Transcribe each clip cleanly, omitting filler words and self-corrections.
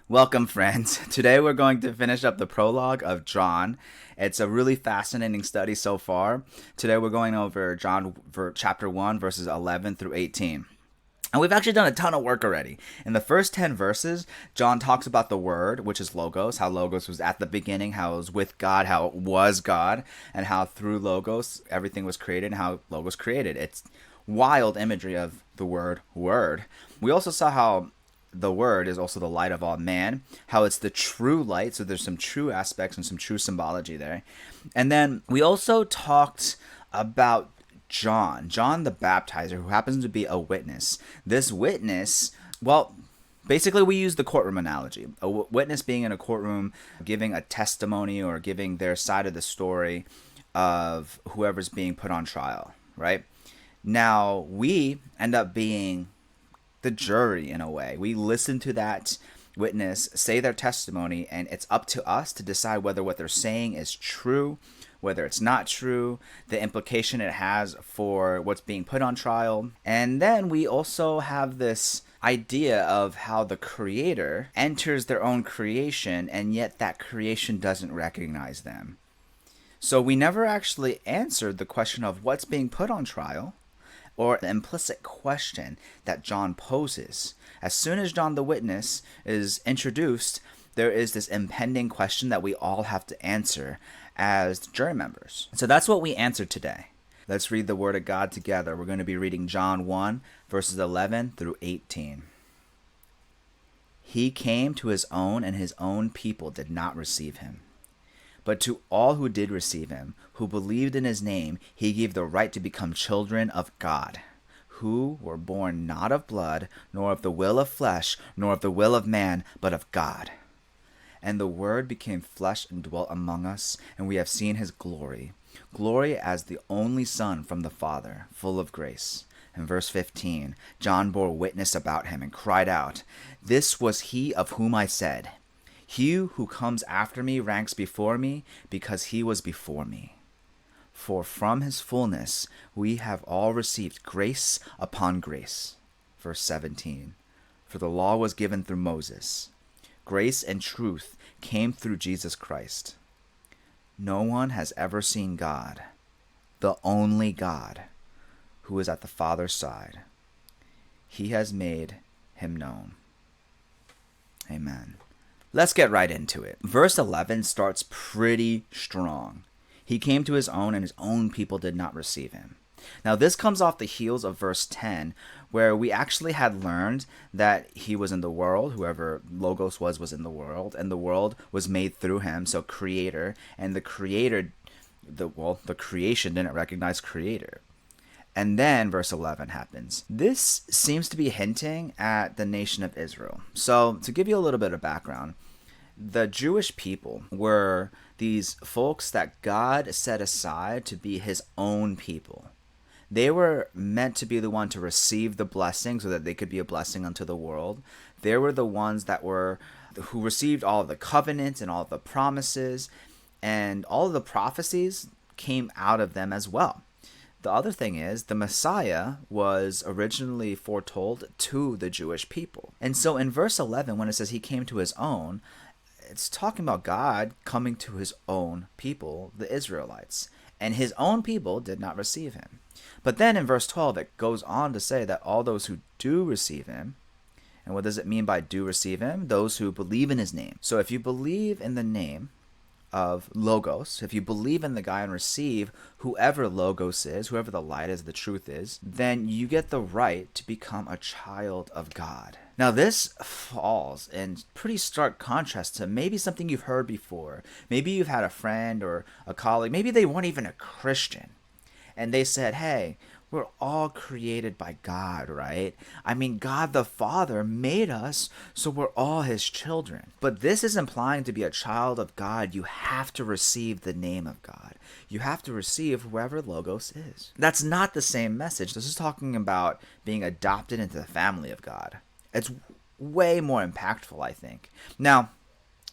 Welcome, friends. Today we're going to finish up the prologue of John. It's a really fascinating study so far. Today we're going over John chapter 1, verses 11 through 18. And we've actually done a ton of work already. In the first 10 verses, John talks about the Word, which is Logos, how Logos was at the beginning, how it was with God, how it was God, and how through Logos everything was created, and how Logos created. It's wild imagery of the word Word. We also saw how the Word is also the light of all man, how it's the true light, so there's some true aspects and some true symbology there. And then we also talked about John the Baptizer, who happens to be a witness. This witness, well, basically we use the courtroom analogy. A witness being in a courtroom, giving a testimony or giving their side of the story of whoever's being put on trial, right? Now, we end up being the jury in a way. We listen to that witness say their testimony, and it's up to us to decide whether what they're saying is true, whether it's not true, the implication it has for what's being put on trial. And then we also have this idea of how the creator enters their own creation, and yet that creation doesn't recognize them. So we never actually answered the question of what's being put on trial, or the implicit question that John poses. As soon as John the Witness is introduced, there is this impending question that we all have to answer as jury members. So that's what we answered today. Let's read the Word of God together. We're going to be reading John 1, verses 11 through 18. He came to his own, and his own people did not receive him. But to all who did receive him, who believed in his name, he gave the right to become children of God, who were born not of blood, nor of the will of flesh, nor of the will of man, but of God. And the Word became flesh and dwelt among us, and we have seen his glory, glory as the only Son from the Father, full of grace. In verse 15, John bore witness about him and cried out, "This was he of whom I said, 'He who comes after me ranks before me, because he was before me.' For from his fullness we have all received grace upon grace." Verse 17, "For the law was given through Moses. Grace and truth came through Jesus Christ. No one has ever seen God, the only God, who is at the Father's side. He has made him known." Amen. Let's get right into it. Verse 11 starts pretty strong. He came to his own, and his own people did not receive him. Now, this comes off the heels of verse 10, where we actually had learned that he was in the world, whoever Logos was in the world, and the world was made through him, so creator, and the creation didn't recognize creator. And then verse 11 happens. This seems to be hinting at the nation of Israel. So, to give you a little bit of background, the Jewish people were these folks that God set aside to be his own people. They were meant to be the one to receive the blessing so that they could be a blessing unto the world. They were the ones who received all of the covenants and all of the promises, and all of the prophecies came out of them as well. The other thing is, the Messiah was originally foretold to the Jewish people. And so in verse 11, when it says he came to his own, it's talking about God coming to his own people, the Israelites. And his own people did not receive him. But then in verse 12, it goes on to say that all those who do receive him, and what does it mean by do receive him? Those who believe in his name. So if you believe in the name of Logos, if you believe in the guy and receive whoever Logos is, whoever the light is, the truth is, then you get the right to become a child of God. Now this falls in pretty stark contrast to maybe something you've heard before. Maybe you've had a friend or a colleague, maybe they weren't even a Christian, and they said, "Hey, we're all created by God, right? I mean, God the Father made us, so we're all his children." But this is implying to be a child of God, you have to receive the name of God. You have to receive whoever Logos is. That's not the same message. This is talking about being adopted into the family of God. It's way more impactful, I think. Now,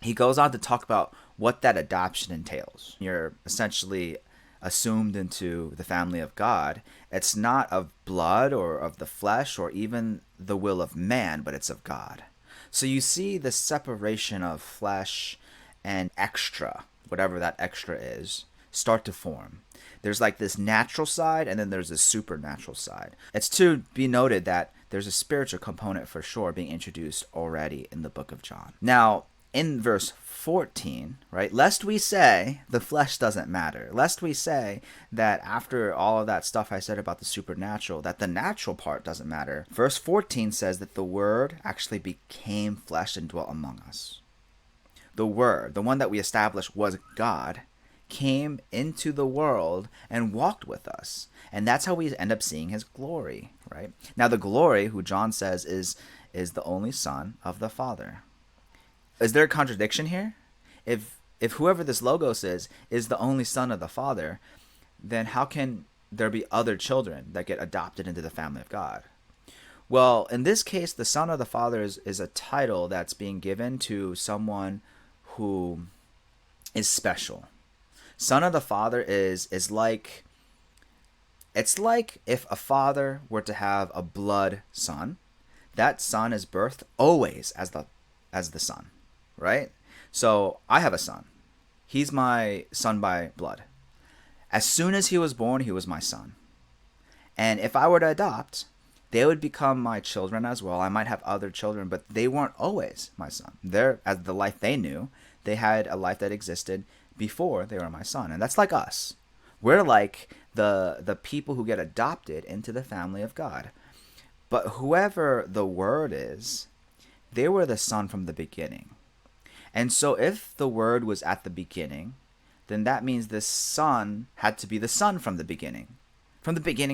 he goes on to talk about what that adoption entails. You're essentially assumed into the family of God. It's not of blood or of the flesh or even the will of man, but it's of God. So you see the separation of flesh and extra, whatever that extra is, start to form. There's like this natural side, and then there's a supernatural side. It's to be noted that there's a spiritual component for sure being introduced already in the book of John. Now, in verse 14, right, lest we say the flesh doesn't matter, lest we say that after all of that stuff I said about the supernatural, that the natural part doesn't matter. Verse 14 says that the Word actually became flesh and dwelt among us. The Word, the one that we established was God, came into the world and walked with us. And that's how we end up seeing his glory, right? Now the glory, who John says is the only Son of the Father. Is there a contradiction here? If whoever this Logos is the only Son of the Father, then how can there be other children that get adopted into the family of God? Well, in this case, the Son of the Father is a title that's being given to someone who is special. Son of the Father is like, it's like if a father were to have a blood son, that son is birthed always as the son, right? So I have a son. He's my son by blood. As soon as he was born, he was my son. And if I were to adopt, they would become my children as well. I might have other children, but they weren't always my son. They're, as the life they knew, they had a life that existed before they were my son. And that's like us. We're like the people who get adopted into the family of God. But whoever the Word is, they were the Son from the beginning. And so if the Word was at the beginning, then that means the Son had to be the Son from the beginning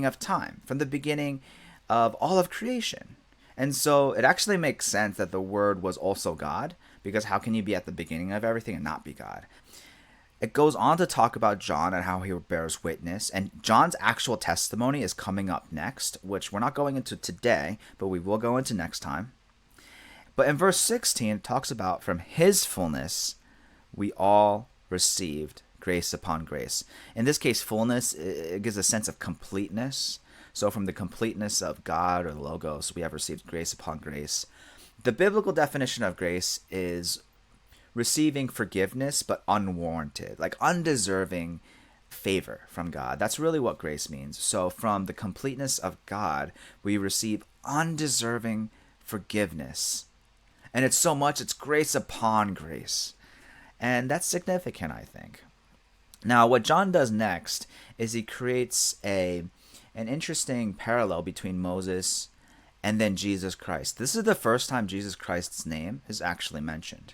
of time, from the beginning of all of creation. And so it actually makes sense that the Word was also God, because how can you be at the beginning of everything and not be God? It goes on to talk about John and how he bears witness, and John's actual testimony is coming up next, which we're not going into today, but we will go into next time. But in verse 16, it talks about from his fullness, we all received grace upon grace. In this case, fullness, it gives a sense of completeness. So from the completeness of God or the Logos, we have received grace upon grace. The biblical definition of grace is receiving forgiveness, but unwarranted, like undeserving favor from God. That's really what grace means. So from the completeness of God, we receive undeserving forgiveness. And it's so much, it's grace upon grace. And that's significant, I think. Now, what John does next is he creates an interesting parallel between Moses and then Jesus Christ. This is the first time Jesus Christ's name is actually mentioned.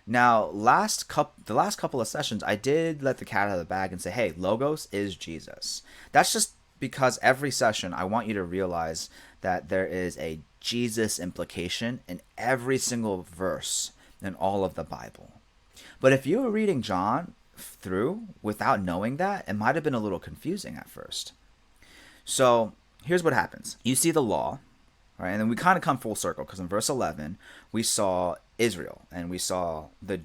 Now, the last couple of sessions, I did let the cat out of the bag and say, hey, Logos is Jesus. That's just because every session I want you to realize that there is a Jesus implication in every single verse in all of the Bible. But if you were reading John through without knowing that, it might have been a little confusing at first. So here's what happens. You see the law, right? And then we kind of come full circle, because in verse 11, we saw Israel, and we saw the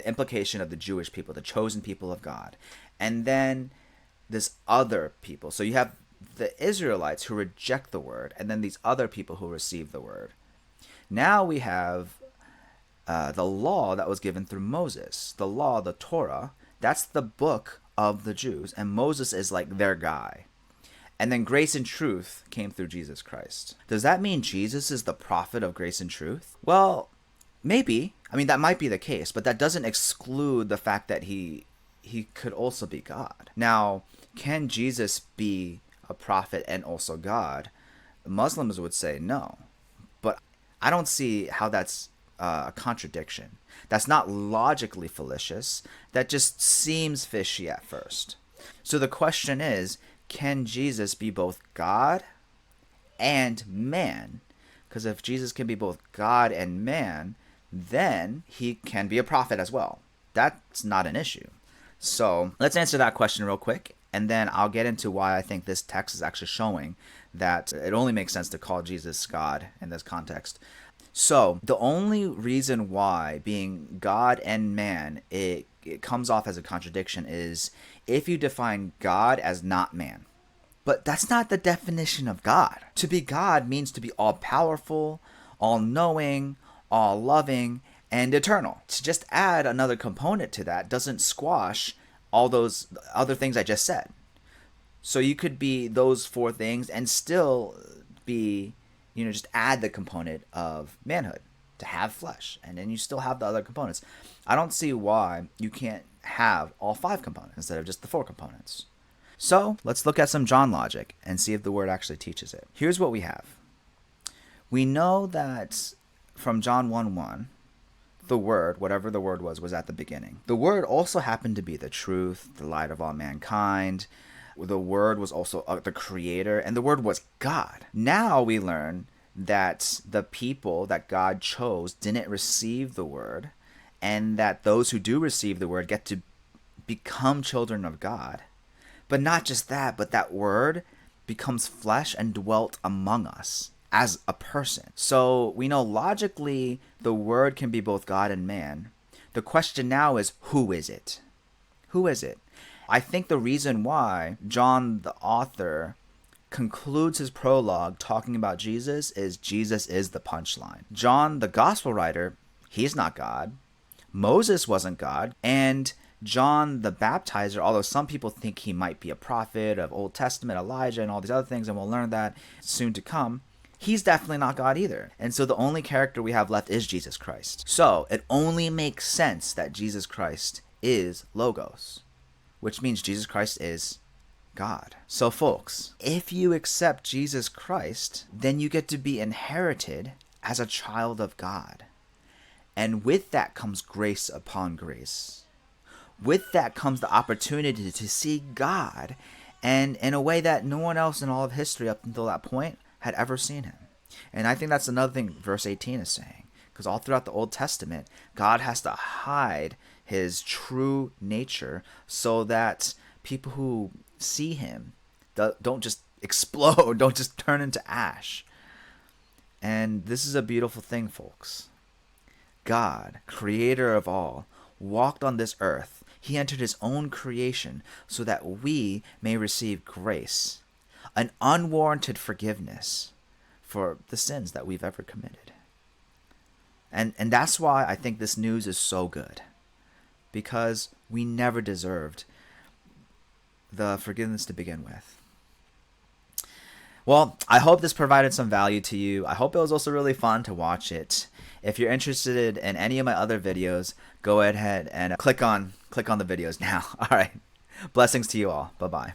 implication of the Jewish people, the chosen people of God. And then this other people. So you have the Israelites who reject the word, and then these other people who receive the word. Now we have the law that was given through Moses. The law, the Torah, that's the book of the Jews, and Moses is like their guy. And then grace and truth came through Jesus Christ. Does that mean Jesus is the prophet of grace and truth? Well, maybe. I mean, that might be the case, but that doesn't exclude the fact that he could also be God. Now, can Jesus be a prophet and also God? Muslims would say no. But I don't see how that's a contradiction. That's not logically fallacious. That just seems fishy at first. So the question is, can Jesus be both God and man? Because if Jesus can be both God and man, then he can be a prophet as well. That's not an issue. So let's answer that question real quick, and then I'll get into why I think this text is actually showing that it only makes sense to call Jesus God in this context. So the only reason why being God and man, it comes off as a contradiction is if you define God as not man. But that's not the definition of God. To be God means to be all-powerful, all-knowing, all loving, and eternal. To just add another component to that doesn't squash all those other things I just said. So you could be those four things and still be, just add the component of manhood, to have flesh, and then you still have the other components. I don't see why you can't have all five components instead of just the four components. So let's look at some John logic and see if the word actually teaches it. Here's what we have. We know that from John 1:1, the Word, whatever the Word was at the beginning. The Word also happened to be the truth, the light of all mankind. The Word was also the Creator, and the Word was God. Now we learn that the people that God chose didn't receive the Word, and that those who do receive the Word get to become children of God. But not just that, but that Word becomes flesh and dwelt among us as a person. So we know logically the Word can be both God and man. The question now is, who is it? Who is it? I think the reason why John, the author, concludes his prologue talking about Jesus is the punchline. John, the gospel writer, he's not God. Moses wasn't God. And John the Baptizer, although some people think he might be a prophet of Old Testament, Elijah, and all these other things, and we'll learn that soon to come, he's definitely not God either. And so the only character we have left is Jesus Christ. So it only makes sense that Jesus Christ is Logos, which means Jesus Christ is God. So folks, if you accept Jesus Christ, then you get to be inherited as a child of God. And with that comes grace upon grace. With that comes the opportunity to see God, and in a way that no one else in all of history up until that point had ever seen him. And I think that's another thing verse 18 is saying. Because all throughout the Old Testament, God has to hide his true nature so that people who see him don't just explode, don't just turn into ash. And this is a beautiful thing, folks. God, creator of all, walked on this earth. He entered his own creation so that we may receive grace, an unwarranted forgiveness for the sins that we've ever committed. And that's why I think this news is so good, because we never deserved the forgiveness to begin with. Well, I hope this provided some value to you. I hope it was also really fun to watch it. If you're interested in any of my other videos, go ahead and click on the videos now. All right. Blessings to you all. Bye-bye.